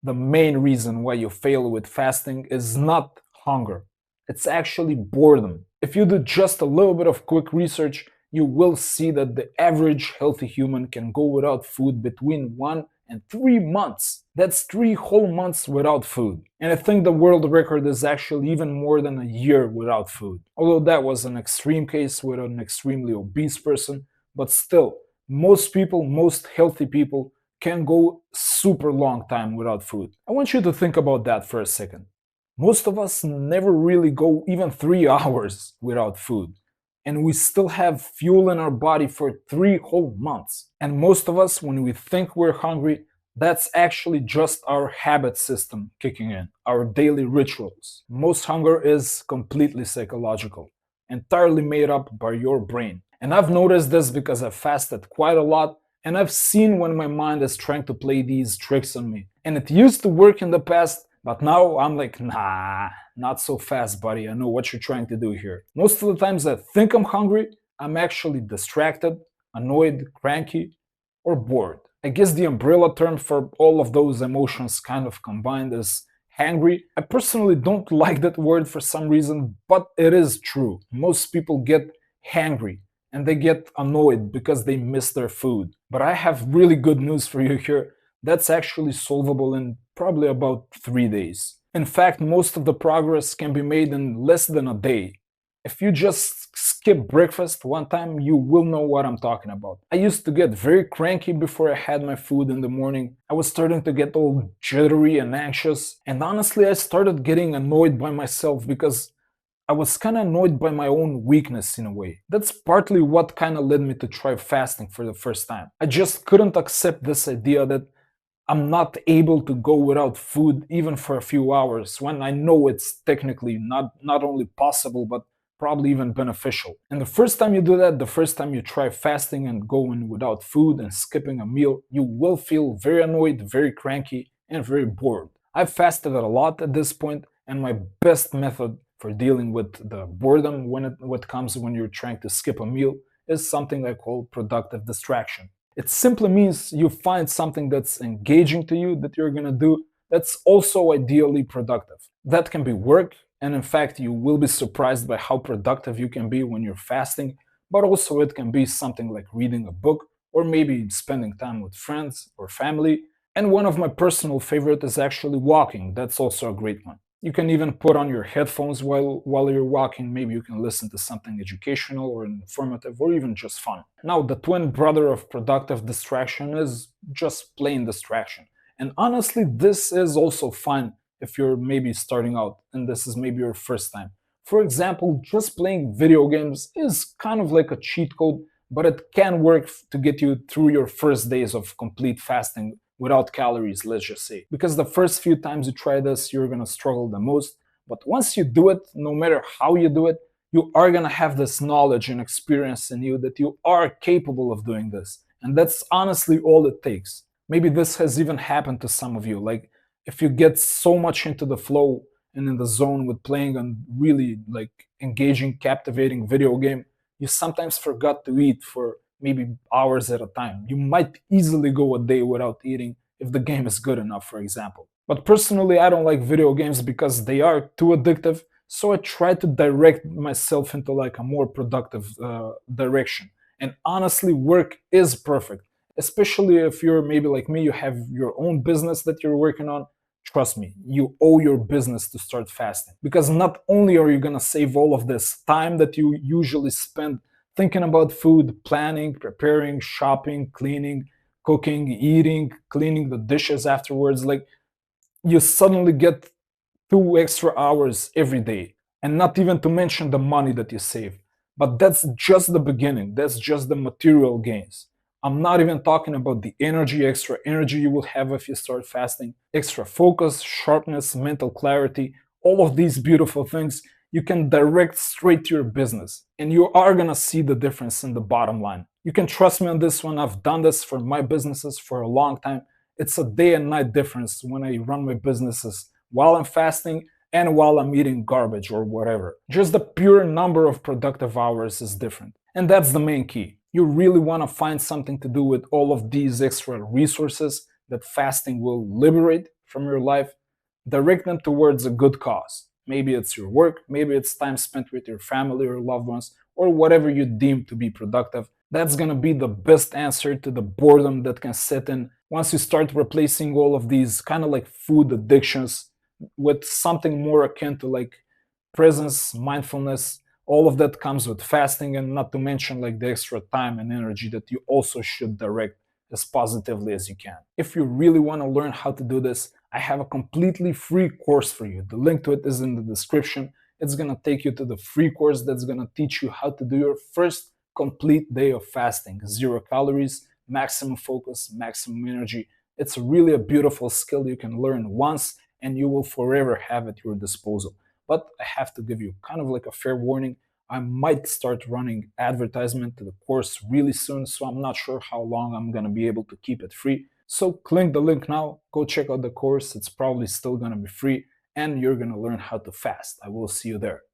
the main reason why you fail with fasting is not hunger, it's actually boredom. If you do just a little bit of quick research, you will see that the average healthy human can go without food between 1 and 3 months. That's 3 whole months without food. And I think the world record is actually even more than a year without food. Although that was an extreme case with an extremely obese person, but still, most people, most healthy people, can go super long time without food. I want you to think about that for a second. Most of us never really go even 3 hours without food, and we still have fuel in our body for 3 whole months. And most of us, when we think we're hungry, that's actually just our habit system kicking in, our daily rituals. Most hunger is completely psychological, entirely made up by your brain. And I've noticed this because I've fasted quite a lot, and I've seen when my mind is trying to play these tricks on me. And it used to work in the past, but now I'm like, nah, not so fast, buddy. I know what you're trying to do here. Most of the times I think I'm hungry, I'm actually distracted, annoyed, cranky, or bored. I guess the umbrella term for all of those emotions kind of combined is hangry. I personally don't like that word for some reason, but it is true. Most people get hangry and they get annoyed because they miss their food. But I have really good news for you here. That's actually solvable in probably about 3 days. In fact, most of the progress can be made in less than a day. If you just skip breakfast one time, you will know what I'm talking about. I used to get very cranky before I had my food in the morning. I was starting to get all jittery and anxious, and honestly, I started getting annoyed by myself because I was kind of annoyed by my own weakness in a way. That's partly what kind of led me to try fasting for the first time. I just couldn't accept this idea that I'm not able to go without food even for a few hours when I know it's technically not only possible but probably even beneficial. And the first time you do that, the first time you try fasting and going without food and skipping a meal, you will feel very annoyed, very cranky, and very bored. I've fasted a lot at this point, and my best method for dealing with the boredom what comes when you're trying to skip a meal is something I call productive distraction. It simply means you find something that's engaging to you that you're gonna do that's also ideally productive. That can be work, and in fact, you will be surprised by how productive you can be when you're fasting, but also it can be something like reading a book or maybe spending time with friends or family. And one of my personal favorite is actually walking. That's also a great one. You can even put on your headphones while you're walking. Maybe you can listen to something educational or informative or even just fun. Now, the twin brother of productive distraction is just plain distraction. And honestly, this is also fine if you're maybe starting out and this is maybe your first time. For example, just playing video games is kind of like a cheat code, but it can work to get you through your first days of complete fasting without calories, let's just say. Because the first few times you try this, you're gonna struggle the most. But once you do it, no matter how you do it, you are gonna have this knowledge and experience in you that you are capable of doing this. And that's honestly all it takes. Maybe this has even happened to some of you. Like, if you get so much into the flow and in the zone with playing a really like engaging, captivating video game, you sometimes forgot to eat for maybe hours at a time. You might easily go a day without eating if the game is good enough, for example. But personally, I don't like video games because they are too addictive, so I try to direct myself into like a more productive direction. And honestly, work is perfect, especially if you're maybe like me, you have your own business that you're working on. Trust me, you owe your business to start fasting. Because not only are you gonna save all of this time that you usually spend thinking about food, planning, preparing, shopping, cleaning, cooking, eating, cleaning the dishes afterwards, like you suddenly get 2 extra hours every day. And not even to mention the money that you save. But that's just the beginning, that's just the material gains. I'm not even talking about the extra energy you will have if you start fasting, extra focus, sharpness, mental clarity, all of these beautiful things you can direct straight to your business. And you are gonna see the difference in the bottom line. You can trust me on this one. I've done this for my businesses for a long time. It's a day and night difference when I run my businesses while I'm fasting and while I'm eating garbage or whatever. Just the pure number of productive hours is different. And that's the main key. You really want to find something to do with all of these extra resources that fasting will liberate from your life, direct them towards a good cause. Maybe it's your work, maybe it's time spent with your family or loved ones, or whatever you deem to be productive. That's gonna be the best answer to the boredom that can set in once you start replacing all of these kind of like food addictions with something more akin to like presence, mindfulness. All of that comes with fasting, and not to mention like the extra time and energy that you also should direct as positively as you can. If you really want to learn how to do this, I have a completely free course for you. The link to it is in the description. It's going to take you to the free course that's going to teach you how to do your first complete day of fasting. 0 calories, maximum focus, maximum energy. It's really a beautiful skill you can learn once and you will forever have at your disposal. But I have to give you kind of like a fair warning. I might start running advertisement to the course really soon, so I'm not sure how long I'm going to be able to keep it free. So click the link now, go check out the course. It's probably still going to be free, and you're going to learn how to fast. I will see you there.